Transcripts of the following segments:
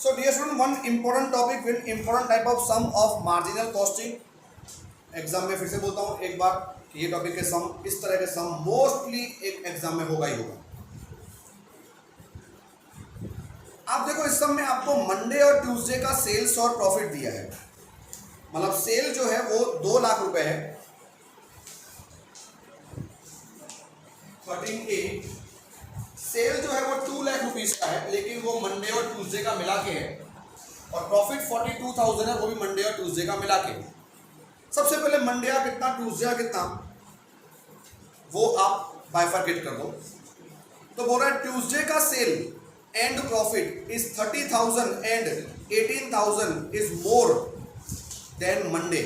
So dear student, one important topic with important type of sum of marginal costing. Exam में फिर से बोलता हूँ एक बार कि ये टॉपिक के सम, इस तरह के सम मोस्टली एक एग्जाम में होगा ही होगा। आप देखो इस सम में आपको मंडे और ट्यूसडे का सेल्स और प्रॉफिट दिया है। मतलब सेल जो है वो 2 लाख रुपए है, 13A। सेल जो है वो 2 लाख रुपीज का है, लेकिन वो मंडे और ट्यूसडे का मिला के है। और प्रॉफिट 42,000 है, वो भी मंडे और ट्यूसडे का मिला के। सबसे पहले मंडे का कितना, ट्यूसडे का कितना, वो आप बाइफरकेट कर दो। तो बोल रहा है ट्यूसडे का sale and profit is 30,000 and 18,000 is more than Monday.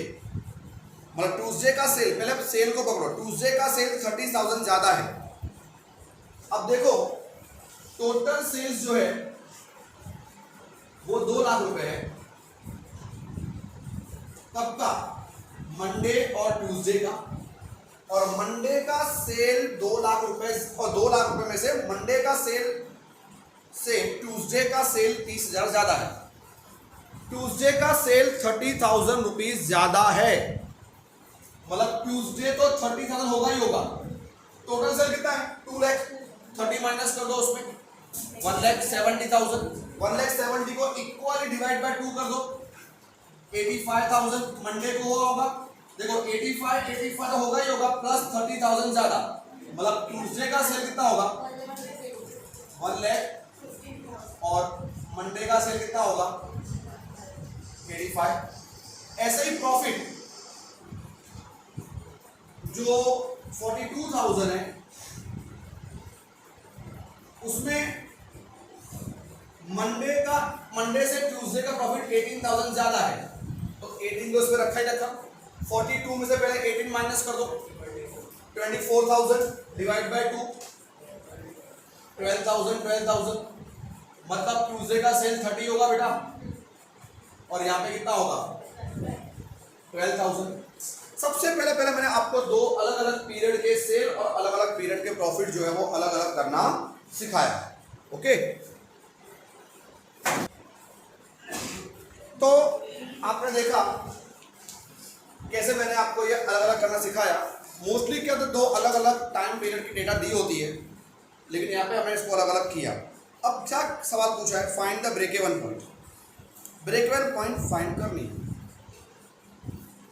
मतलब ट्यूसडे का सेल, पहले सेल को पकड़ो, ट्यूसडे का सेल 30,000 ज्यादा है। अब देखो टोटल सेल्स जो है वो 2 लाख रुपए है। कब का? मंडे और ट्यूसडे का। और मंडे का सेल 2 लाख रुपए, और 2 लाख रुपए में से मंडे का सेल से ट्यूसडे का सेल 30,000 ज्यादा है। ट्यूसडे का सेल 30,000 रुपीज ज्यादा है। मतलब ट्यूसडे तो 30,000 होगा ही होगा। टोटल सेल कितना है? 2 लाख। 30 माइनस कर दो, उसमें 1,70,000। 1,70,000 को इक्वली डिवाइड बाय 2 कर दो। 85,000 मंडे को होगा। देखो 85 तो होगा ही होगा, प्लस 30,000 ज्यादा। मतलब ट्यूसडे का सेल कितना होगा? 1 लाख। और मंडे का सेल कितना होगा? 85। ऐसे ही प्रॉफिट जो 42,000 है, उसमें मंडे से ट्यूसडे का प्रॉफिट 18,000 ज्यादा है। तो 18 को उसमें रखा ही रखा। 42 में से पहले 18 माइनस कर दो। 24,000 डिवाइड बाय 2, 12,000। मतलब ट्यूसडे का सेल 30 होगा बेटा, और यहाँ पे कितना होगा? 12,000। सबसे पहले मैंने आपको 2 अलग अलग पीरियड के सेल और अलग अलग पीरियड के प्रॉफिट जो है वो अलग अलग करना सिखाया। ओके, तो आपने देखा कैसे मैंने आपको ये अलग अलग करना सिखाया। मोस्टली क्या तो 2 अलग अलग टाइम पीरियड की डेटा दी होती है, लेकिन यहाँ पे हमने इसको अलग अलग किया। अब क्या सवाल पूछा है? Find the break even point. Break even point find करनी है।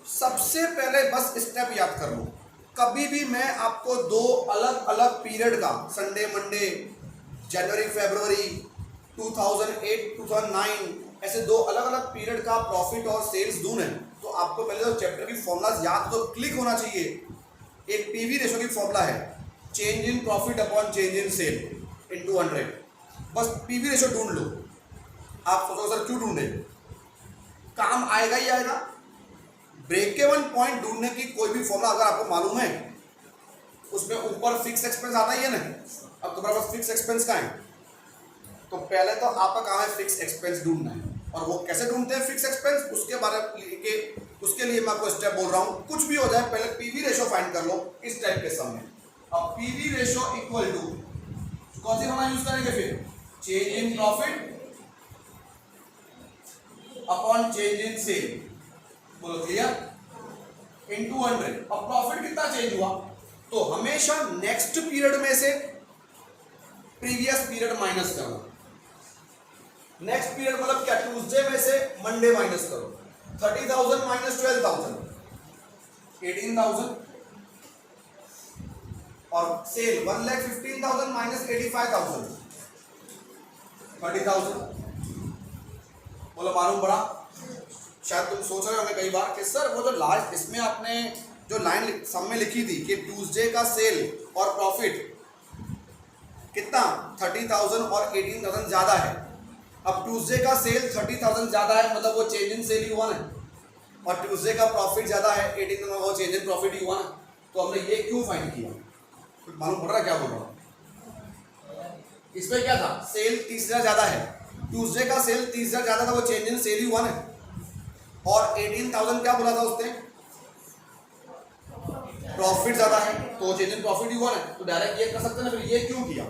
सबसे पहले बस स्टेप याद कर लो। कभी भी मैं आपको 2 अलग अलग पीरियड का, संडे मंडे, जनवरी फरवरी, 2008 2009, ऐसे 2 अलग अलग पीरियड का प्रॉफिट और सेल्स दूं है, तो आपको पहले तो चैप्टर की फॉर्मूलाज याद तो क्लिक होना चाहिए। एक पीवी रेशो की फॉर्मूला है, change in profit upon change in sale into 100। बस पीवी रेशो ढूंढ लो। आप सोचो सर क्यों ढूंढे, काम आएगा ही आएगा। ब्रेक इवन पॉइंट ढूंढने की कोई भी फॉर्मूला अगर आपको मालूम है, उसमें ऊपर फिक्स एक्सपेंस आता ही है ना। अब तुम्हारे पास फिक्स एक्सपेंस का है, तो पहले तो आपका काम है फिक्स एक्सपेंस ढूंढना है। और वो कैसे ढूंढते हैं फिक्स एक्सपेंस, उसके लिए मैं आपको स्टेप बोल रहा हूँ। कुछ भी हो जाए, पहले पीवी रेशो फाइंड कर लो इस टाइप के सम में। अब पीवी रेशो इक्वल टू कौन सी फॉर्मूला यूज करेंगे फिर? Change in profit upon change in sale. बोलो क्लियर? इनटू 100। अब प्रॉफिट कितना चेंज हुआ, तो हमेशा नेक्स्ट पीरियड में से प्रीवियस पीरियड माइनस करो। नेक्स्ट पीरियड मतलब क्या? ट्यूसडे में से मंडे माइनस करो। 30,000 माइनस 12,000, 18,000। और सेल 1,15,000 माइनस 85,000, 30,000। बोलो मालूम पड़ा? शायद तुम सोच रहे होंगे कई बार कि सर वो जो लास्ट इसमें आपने जो लाइन सम में लिखी थी कि ट्यूसडे का सेल और प्रॉफिट कितना 30,000 और 18,000 ज्यादा है। अब ट्यूसडे का सेल 30,000 ज्यादा है, मतलब वो चेंज इन सेल ही हुआ ना, और ट्यूसडे का प्रॉफिट ज्यादा है 18,000, वो चेंज इन प्रॉफिट ही हुआ ना। तो हमने ये क्यों फाइंड किया? कुछ मालूम पड़ रहा है क्या बोल रहा हूँ? इसमें क्या था? सेल 30,000 ज्यादा है, ट्यूसडे का सेल 30,000 ज्यादा था, वो चेंज इन सेल ही हुआ ना। और 18,000 क्या बोला था उसने? प्रॉफिट ज्यादा है, तो चेंज इन प्रॉफिट ही हुआ ना। तो डायरेक्ट ये कर सकते हैं ना, फिर ये क्यों किया?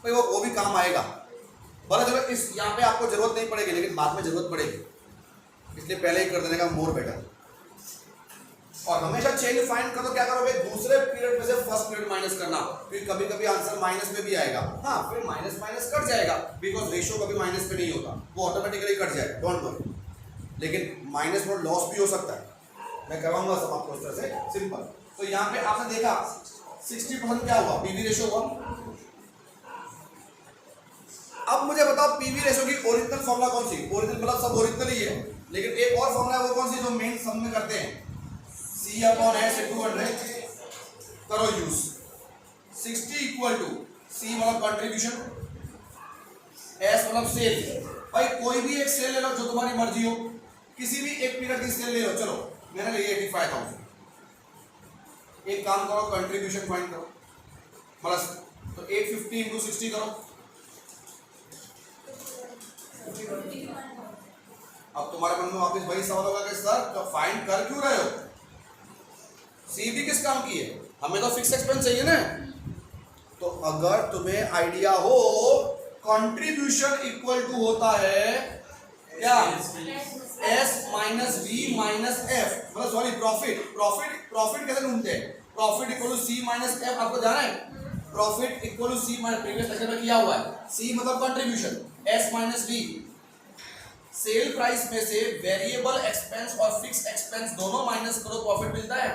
भाई वो भी काम आएगा। बोला चलो इस यहाँ पे आपको जरूरत नहीं पड़ेगी, लेकिन बाद में जरूरत पड़ेगी, इसलिए पहले ही कर देने का मोर बेटर। और हमेशा चेंज फाइंड करो, क्या करोगे, दूसरे पीरियड में से फर्स्ट पीरियड माइनस करना, फिर कभी कभी आंसर माइनस में भी आएगा, हाँ फिर माइनस माइनस कट जाएगा, बिकॉज रेशियो कभी माइनस पे नहीं होता, वो ऑटोमेटिकली कट जाएगा, डोंट वरी। लेकिन माइनस में लॉस भी हो सकता है, मैं करवाऊंगा सब आपको इस तरह से सिंपल। तो यहाँ पे आपने देखा 60% क्या हुआ, पीवी रेशियो हुआ। अब मुझे बताओ पीवी रेशियो की ओरिजिनल फॉर्मूला कौन सी, ओरिजिनल मतलब सब ओरिजिनल ही है, लेकिन एक और फॉर्मूला है, वो कौन सी जो मेन सम में करते हैं, C अपॉन S इंटू 100 करो यूज। 60 इक्वल टू C मतलब कंट्रीब्यूशन, S मतलब सेल। भाई कोई भी एक सेल ले लो जो तुम्हारी मर्जी हो, किसी भी एक पीरियड की सेल ले लो, चलो मैंने ली 85,000। एक काम करो, कंट्रीब्यूशन फाइंड करो, मतलब तो 850 इंटू 60 करो। अब तुम्हारे मन में वापस वही सवाल होगा कि सर तो फाइंड कर क्यों रहे हो, सी भी किस काम की है, हमें तो फिक्स एक्सपेंस चाहिए ना। तो अगर तुम्हें आइडिया हो, कंट्रीब्यूशन इक्वल टू होता है क्या, S minus V minus F, मतलब सॉरी प्रॉफिट कैसे ढूंढते हैं, profit equal to C minus F, आपको जाना है, profit equal to C minus, previous lecture में किया हुआ है, C मतलब contribution, S minus V। Sale price में से वेरिएबल एक्सपेंस और फिक्स एक्सपेंस दोनों माइनस करो, प्रॉफिट मिलता है।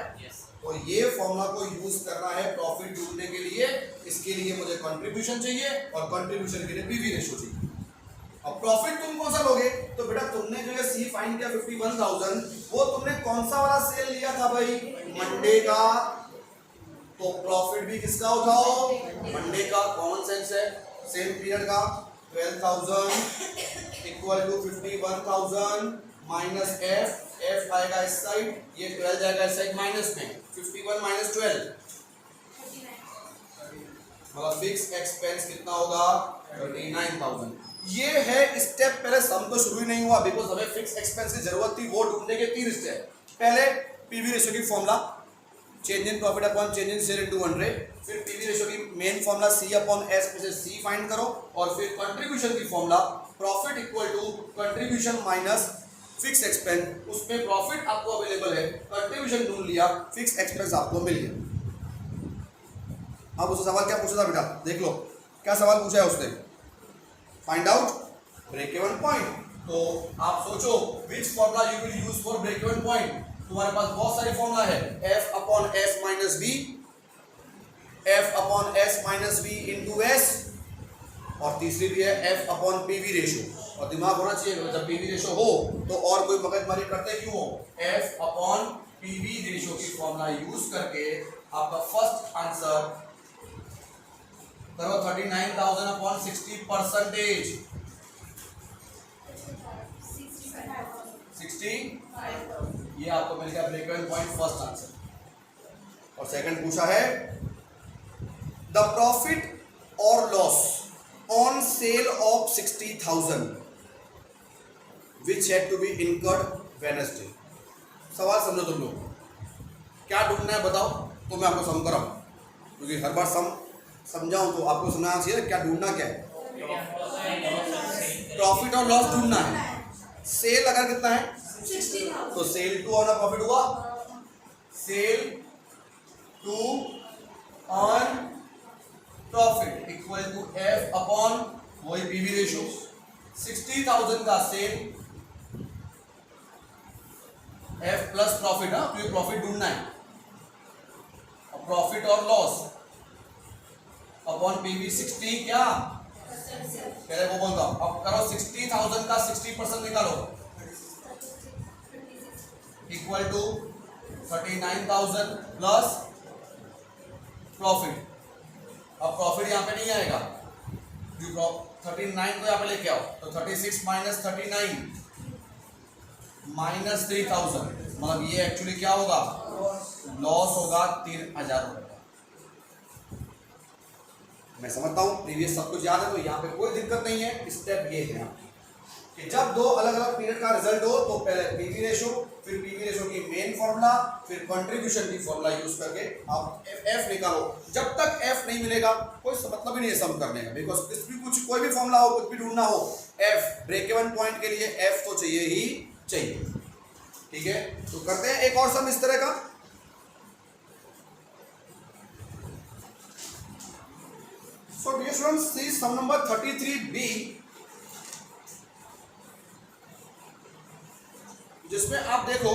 और ये फॉर्मूला को यूज करना है प्रॉफिट ढूंढने के लिए, इसके लिए मुझे कंट्रीब्यूशन चाहिए और कंट्रीब्यूशन के लिए पीवी रेशियो चाहिए। अब प्रॉफिट तुम कौन सा लोगे, तो बेटा तुमने जो है सी फाइंड किया 51,000, वो तुमने कौन सा वाला सेल लिया था भाई, मंडे का, तो प्रॉफिट भी किसका उठाओ, मंडे का, कॉमन सेंस है, सेम पीरियड का। 12,000 इक्वल टू 51,000 माइनस F आएगा इस साइड, ये 12 जाएगा इस साइड माइनस में, 51 माइनस 12 मतलब फिक्स एक्सपेंस कितना होगा, 39,000। ये है स्टेप, पहले सम तो शुरू ही नहीं हुआ, बिकॉज हमें फिक्स एक्सपेंस की जरूरत थी, वो ढूंढने के 3 स्टेप। पहले पीवी रेशियो की formula, change in profit upon change in sale into 100, फिर पीवी रेशियो की main formula C upon S में से C फाइंड करो, और फिर कंट्रीब्यूशन की formula profit equal to contribution minus fix expense, उसमें प्रॉफिट आपको अवेलेबल है, कंट्रीब्यूशन ढूंढ लिया, फिक्स एक्सपेंस आपको मिल गया। अब उससे सवाल क्या पूछा था बेटा, देख लो क्या सवाल पूछा है उसने, find out break even point. तो आप सोचो which formula you will use for break even point, तुम्हारे पास बहुत सारी फॉर्मूला है, F upon S minus V, F upon S minus V into S, और तीसरी भी है F अपॉन PV रेशियो। और दिमाग होना चाहिए, जब PV रेशियो हो तो और कोई मगजमारी करते क्यों हो, F अपॉन PV रेशियो की फॉर्मूला यूज करके आपका फर्स्ट आंसर करो 39,000 अपॉन 60%, 60, ये आपको मिल गया break even point first answer. और सेकंड पूछा है द प्रॉफिट और loss on sale of 60,000 which had to be incurred Wednesday. सवाल समझो तुम लोग, क्या ढूंढना है बताओ, तो मैं आपको सम कराऊं, क्योंकि हर बार सम समझाऊं तो आपको समझना चाहिए क्या ढूंढना क्या है, प्रॉफिट और लॉस ढूंढना है। सेल अगर कितना है 60,000, तो सेल टू ऑन प्रॉफिट हुआ, sale to earn profit equal to F upon वही पीवी रेशियो, 60,000 का सेल F प्लस प्रॉफिट, हाँ तो ये प्रॉफिट ढूंढना है, और प्रॉफिट और लॉस अपॉन पीवी 60 क्या, पहले वो बोलता हूं, अब करो 60,000 का 60% निकालो, इक्वल टू 39,000 प्लस प्रॉफिट। अब प्रॉफिट यहां पे नहीं आएगा, जो 39 को यहां पे लेके आओ, तो 36 माइनस 39 माइनस 3,000, मतलब ये एक्चुअली क्या होगा, लॉस होगा 3,000 रुपए। मैं समझता हूं प्रीवियस सब कुछ याद है, तो यहाँ पे कोई दिक्कत नहीं है, स्टेप ये है। कि जब दो अलग अलग पीरियड का रिजल्ट हो तो पहले पीवी रेशो, फिर पीवी रेशो की मेन फॉर्मूला, फिर कंट्रीब्यूशन की फॉर्मूला यूज करके आप एफ निकालो। जब तक एफ नहीं मिलेगा कोई मतलब ही नहीं है सम करने का, बिकॉज कुछ कोई भी फॉर्मूला हो, कुछ भी ढूंढना हो, एफ ब्रेक इवन पॉइंट के लिए एफ तो चाहिए ही चाहिए। ठीक है, तो करते हैं एक और सम इस तरह का। सो डियर स्टूडेंट्स, सी सम नंबर 33B, जिसमें आप देखो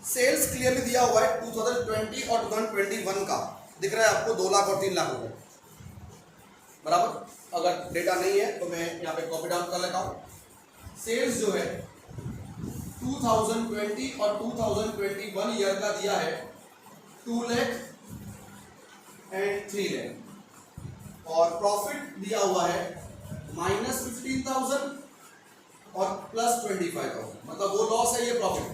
सेल्स क्लियरली दिया हुआ है 2020 और 2021 का दिख रहा है आपको 2 लाख और 3 लाख रुपए बराबर। अगर डेटा नहीं है तो मैं यहाँ पे कॉपी डाउन कर लेता हूँ। सेल्स जो है 2020 और 2021 ईयर का दिया है 2 लाख एंड 3 लाख, और प्रॉफिट दिया हुआ है -15,000 और +25,000, मतलब वो लॉस है, ये प्रॉफिट।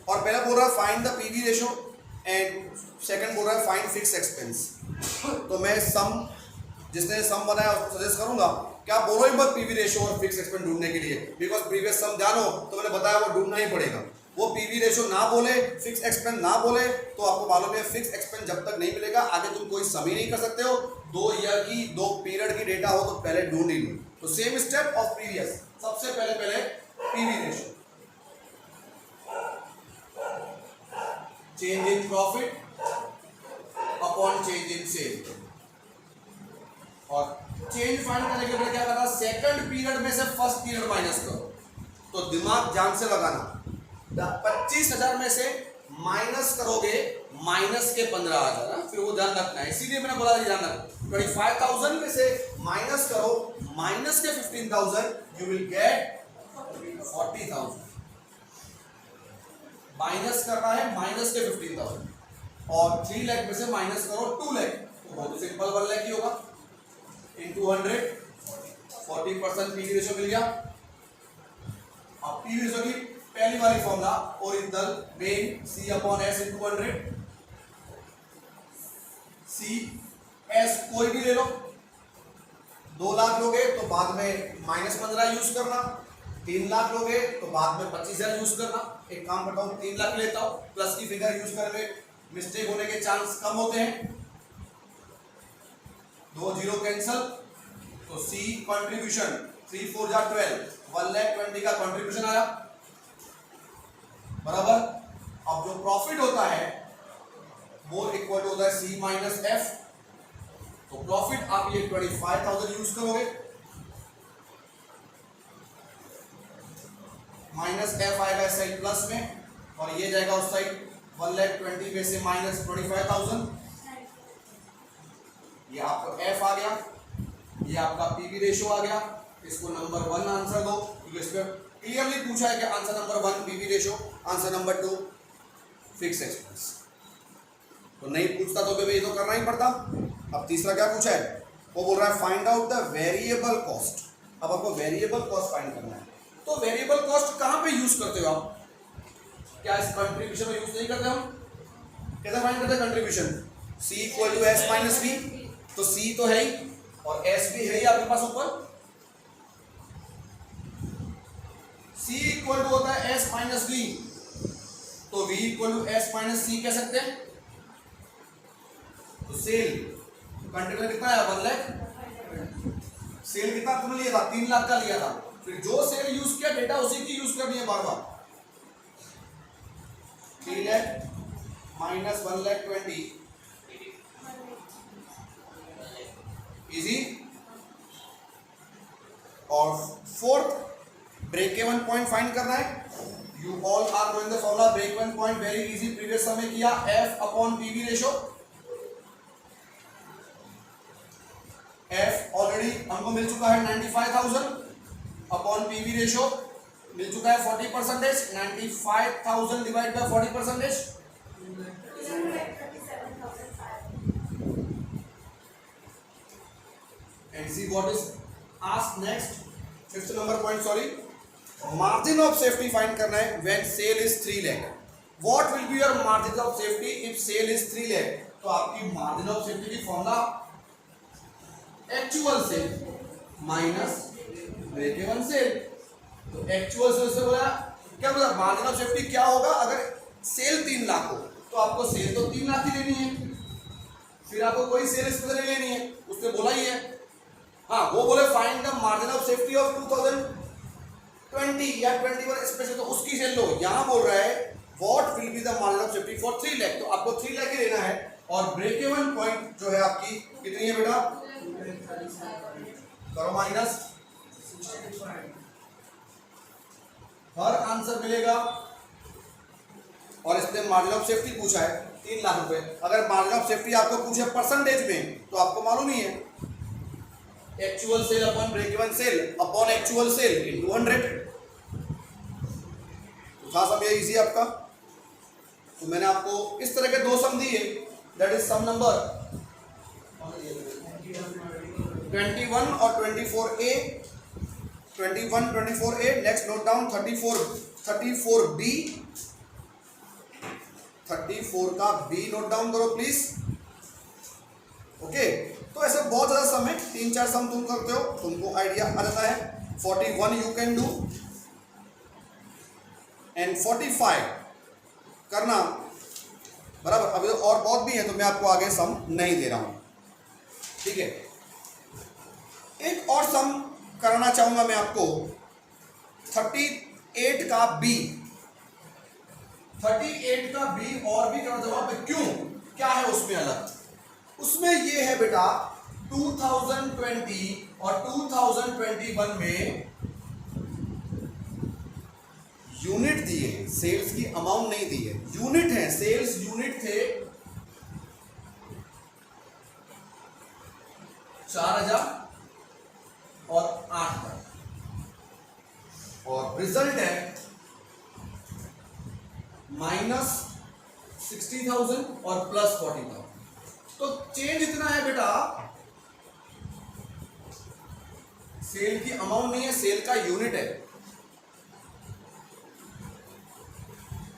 और पहला बोल रहा है find the PV ratio and second बोल रहा है फाइंड फिक्स एक्सपेंस। तो मैं सम, जिसने सम बनाया उसको सजेस्ट करूंगा क्या बोलो ही मत पीवी रेशो और फिक्स एक्सपेंस ढूंढने के लिए, बिकॉज प्रीवियस सम जानो तो मैंने बताया वो ढूंढना ही पड़ेगा। वो पीवी रेशो ना बोले, फिक्स एक्सपेंस ना बोले तो आपको मालूम है फिक्स एक्सपेंस जब तक नहीं मिलेगा आगे तुम कोई सम ही नहीं कर सकते हो। 2 ईयर की 2 पीरियड की डेटा हो तो पहले ढूंढ ही लो। तो सेम स्टेप ऑफ प्रीवियस, सबसे पहले PV ratio, change in profit upon change in sale, और चेंज फाइंड करने के बाद क्या करना, सेकंड पीरियड में से फर्स्ट पीरियड माइनस करो। तो दिमाग जान से लगाना, 25,000 में से माइनस करोगे माइनस के 15,000, फिर वो ध्यान रखना है, इसीलिए मैंने बोला ध्यान रखना। 25,000 में से माइनस करो माइनस के 15,000, यू विल गेट 40,000। माइनस करना है माइनस के 15,000, और 3 लाख में से माइनस करो 2 लाख, तो बहुत सिंपल 1 लाख ही होगा इनटू 100, 40% पीवी रेशो मिल गया। अब पीवी रेशो की पहली वाली formula original main C upon S into 100, C S कोई भी ले लो। 2 लाख लोगे तो बाद में -15 यूज करना, 3 लाख लोगे तो बाद में 25,000 यूज करना। एक काम करता हूँ 3 लाख लेता हूँ, प्लस की फिगर यूज करके मिस्टेक होने के चांस कम होते हैं। 2 0 कैंसल, तो C कंट्रीब्यूशन 3 4 जा 12, 1,20,000 का कंट्रीब्यूशन आया बराबर। अब जो प्रॉफिट होता है वो इक्वल होता है C माइनस F, तो प्रॉफिट आप ये 25,000 यूज करोगे, माइनस F आएगा इस साइड प्लस में, और ये जाएगा उस साइड 1,20,000 में से माइनस 25,000, ये आपका F आ गया, ये आपका पीवी रेशो आ गया। इसको नंबर 1 आंसर दो, क्योंकि इस पर क्लियरली पूछा है कि answer number 1 PV ratio, answer number 2 fix expense. तो नहीं पूछता तो भी ये तो करना ही पड़ता। अब तीसरा क्या पूछा है, वो बोल रहा है find out the variable cost. अब आपको वेरिएबल कॉस्ट फाइंड करना है, तो वेरिएबल कॉस्ट कहां पे यूज करते हो आप, क्या इस कंट्रीब्यूशन में यूज नहीं करते हम? कैसे फाइंड करते हैं contribution? C equal to S minus V, तो C तो है ही और S भी है ही आपके पास ऊपर। C इक्वल टू होता है S माइनस V, तो V equal to S minus C कह सकते हैं। तो सेल कंट्रीब्यूशन कितना है 1 लाख, सेल कितना तुमने लिया था 3 लाख का लिया था, फिर जो सेल यूज किया डेटा उसी की यूज करनी है बार बार। 3 लाख माइनस 1,20,000 इजी। और fourth break even point find करना है। You all are knowing the formula break even point, very easy, previous समय किया, F upon PV ratio. F already हमको मिल चुका है 95,000 अपॉन पीवी रेशो मिल चुका है 40%। 95,000 divide by 40%, and see what is asked next. Fifth number point, sorry, margin of safety find करना है when sale is 3 lakh. What will be your margin of safety if sale is 3 lakh? तो आपकी margin of safety की formula actual sale minus break even sale. तो actual sale से बोला क्या, बोला मार्जिन ऑफ सेफ्टी क्या होगा, अगर सेल 3 लाख हो तो आपको सेल तो 3 लाख ही लेनी है, फिर आपको कोई सेल इसमें नहीं लेनी है, उसने बोला ही है। हाँ, वो बोले find the margin of safety of 2020 या 21 स्पेशल, तो उसकी सेल लो। यहां बोल रहा है what will be the margin of safety for 3 lakh, तो आपको 3 लाख ही लेना है। और ब्रेक इवन पॉइंट जो है आपकी कितनी है बेटा, करो माइनस, हर आंसर मिलेगा। और इसने मार्जिन ऑफ सेफ्टी पूछा है 3 लाख रुपए। अगर मार्जिन ऑफ सेफ्टी आपको पूछे परसेंटेज में तो आपको मालूम ही है, actual sale upon break even sale upon actual sale into 100। तो था सम ये इजी आपका। तो मैंने आपको इस तरह के 2 सम दिए, दैट इज सम नंबर 21 और 24A, 21 24A। Next note down 34B, 34 का B नोट डाउन करो प्लीज। ओके, तो ऐसे बहुत ज्यादा सम है, 3-4 सम तुम करते हो, तुमको आइडिया आ जाता है। 41 यू कैन डू एंड 45 करना बराबर। अभी और बहुत भी है तो मैं आपको आगे सम नहीं दे रहा हूं, ठीक है। एक और सम कराना चाहूंगा मैं आपको, 38 का B, 38 का B और भी करना चाहूंगा। क्यों, क्या है उसमें अलग, उसमें ये है बेटा 2020 और 2021 में यूनिट दिए हैं, सेल्स की अमाउंट नहीं दी है, यूनिट है, सेल्स यूनिट थे 4000 और 8000 और रिजल्ट है माइनस 60,000 और प्लस 40,000। तो चेंज इतना है बेटा, सेल की अमाउंट नहीं है, सेल का यूनिट है।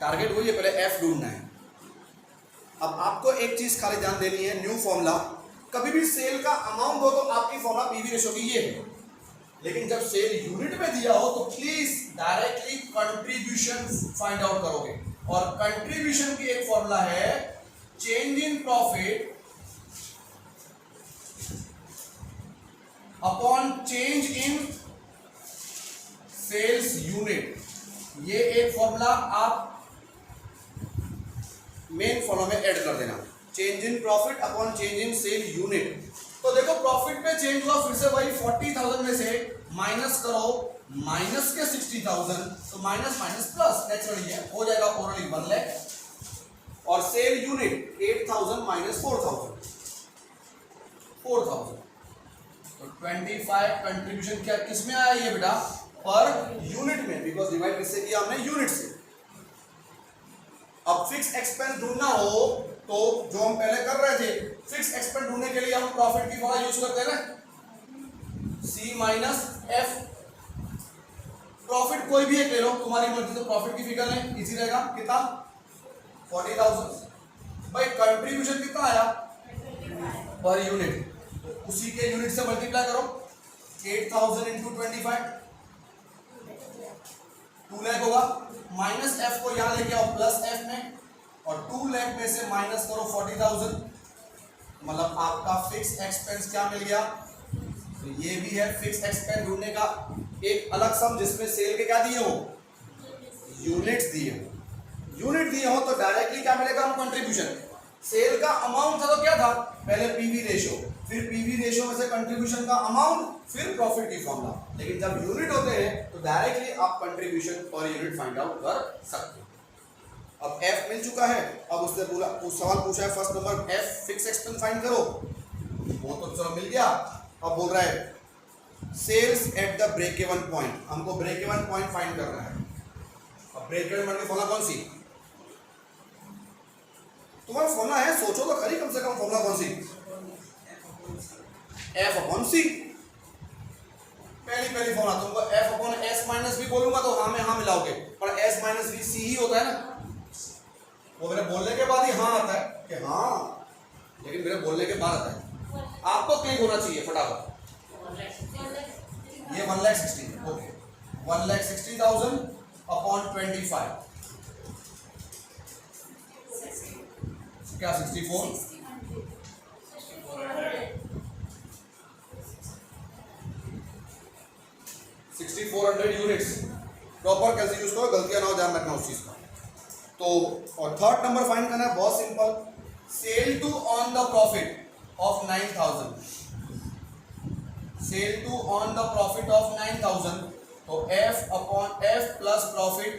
टारगेट वही है, पहले एफ ढूंढना है। अब आपको एक चीज खाली ध्यान देनी है, न्यू फॉर्मूला, कभी भी सेल का अमाउंट हो तो आपकी फॉर्मूला पीवी रेशो की ये है, लेकिन जब सेल यूनिट में दिया हो तो please directly contribution find out करोगे। और कंट्रीब्यूशन की एक फॉर्मूला है change in profit upon change in sales unit. ये एक फॉर्मूला आप मेन फॉर्मूला में ऐड कर देना, change in profit upon change in sale unit. तो देखो प्रॉफिट में चेंज हुआ, फिर से वही 40,000 में से माइनस करो, माइनस के 60,000, तो माइनस माइनस प्लस नेचुरली है, हो जाएगा ओरली 1 लाख। और सेल यूनिट 8,000 माइनस 4,000, तो 25 कंट्रीब्यूशन क्या किसमें आया ये बेटा, पर यूनिट में, बिकॉज डिवाइड किससे किया हमने, यूनिट से। अब फिक्स एक्सपेंस ढूंढना हो तो जो हम पहले कर रहे थे, फिक्स एक्सपेंस ढूंढने के लिए हम प्रॉफिट की फॉर्मूला यूज करते हैं ना, C माइनस F। प्रॉफिट कोई भी एक ले लो, तुम्हारी मर्जी, तो प्रॉफिट की फिगर लें, इजी रहेगा। कितना, 40,000। भाई कंट्रीब्यूशन कितना आया पर यूनिट, तो उसी के यूनिट से मल्टीप्लाई करो, 8,000 इंटू 25, 2 लाख होगा। माइनस F को यहां लेके आओ प्लस F में, और 2 लाख में से माइनस करो 40,000, मतलब आपका फिक्स एक्सपेंस क्या मिल गया। तो ये भी है फिक्स एक्सपेंस ढूंढने का एक अलग सम, जिसमें सेल के क्या दिए हो, यूनिट्स दिए हो। यूनिट दिए हो तो डायरेक्टली क्या मिलेगा, हम कंट्रीब्यूशन। सेल का अमाउंट था तो क्या था, पहले पीवी रेशो, फिर पीवी रेशो में से कंट्रीब्यूशन का अमाउंट, फिर प्रॉफिट की फॉर्मूला। लेकिन जब यूनिट होते हैं तो डायरेक्टली आप contribution per unit find out कर सकते हो। अब F मिल चुका है, अब उसने बोला, उस सवाल पूछा है first number, F fix expense find करो, वो तो चलो मिल गया। अब बोल रहा है sales at the break even point, हमको ब्रेक इवन पॉइंट फाइंड करना है। अब ब्रेक इवन पॉइंट की फॉर्मूला कौन सी, तुम्हारा फॉर्मूला है, सोचो तो खरी कम से कम, फॉर्मूला कौन सी, F अपॉन C। पहली फॉर्मूला तुमको F upon S minus B बोलूंगा तो हाँ में हाँ मिलाओगे, पर S माइनस B C ही होता है ना। वो मेरे बोलने के बाद ही हाँ आता है कि हाँ, लेकिन मेरे बोलने के बाद आता है। आपको क्लिक होना चाहिए फटाफट। ये 1,60,000, ओके, 1,60,000 अपॉन 25, क्या 64, 6400 यूनिट्स। प्रॉपर कैसे यूज करो, गलतियां ना हो, ध्यान रखना उस चीज का। तो और थर्ड नंबर फाइंड करना है, बहुत simple, sale to earn the profit of 9,000, sale to earn the profit of 9,000, तो F upon F plus profit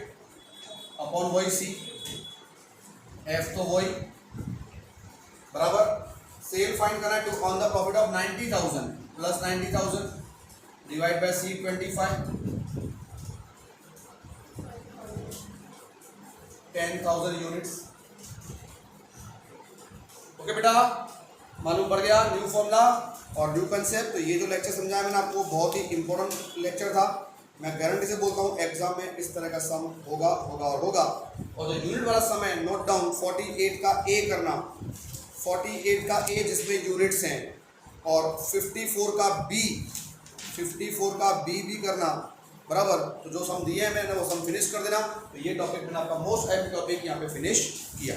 upon वही सी, एफ तो वही बराबर, सेल फाइंड करना है to earn the profit of 90,000 plus 90,000 divide by C 25, 10,000 units. Okay बेटा, मालूम पड़ गया न्यू फॉर्मूला और न्यू कंसेप्ट। तो ये जो लेक्चर समझाया मैंने आपको, बहुत ही इंपॉर्टेंट लेक्चर था। मैं गारंटी से बोलता हूँ एग्जाम में इस तरह का सम होगा होगा और होगा। और जो यूनिट वाला सम है, नोट डाउन 48 का ए करना, 48 का ए जिसमें यूनिट्स हैं, और 54 का बी, 54 का बी भी करना बराबर। तो जो सम दिए हैं मैंने वो सम फिनिश कर देना। तो ये टॉपिक मैंने आपका मोस्ट एप्ट टॉपिक यहाँ पे फिनिश किया।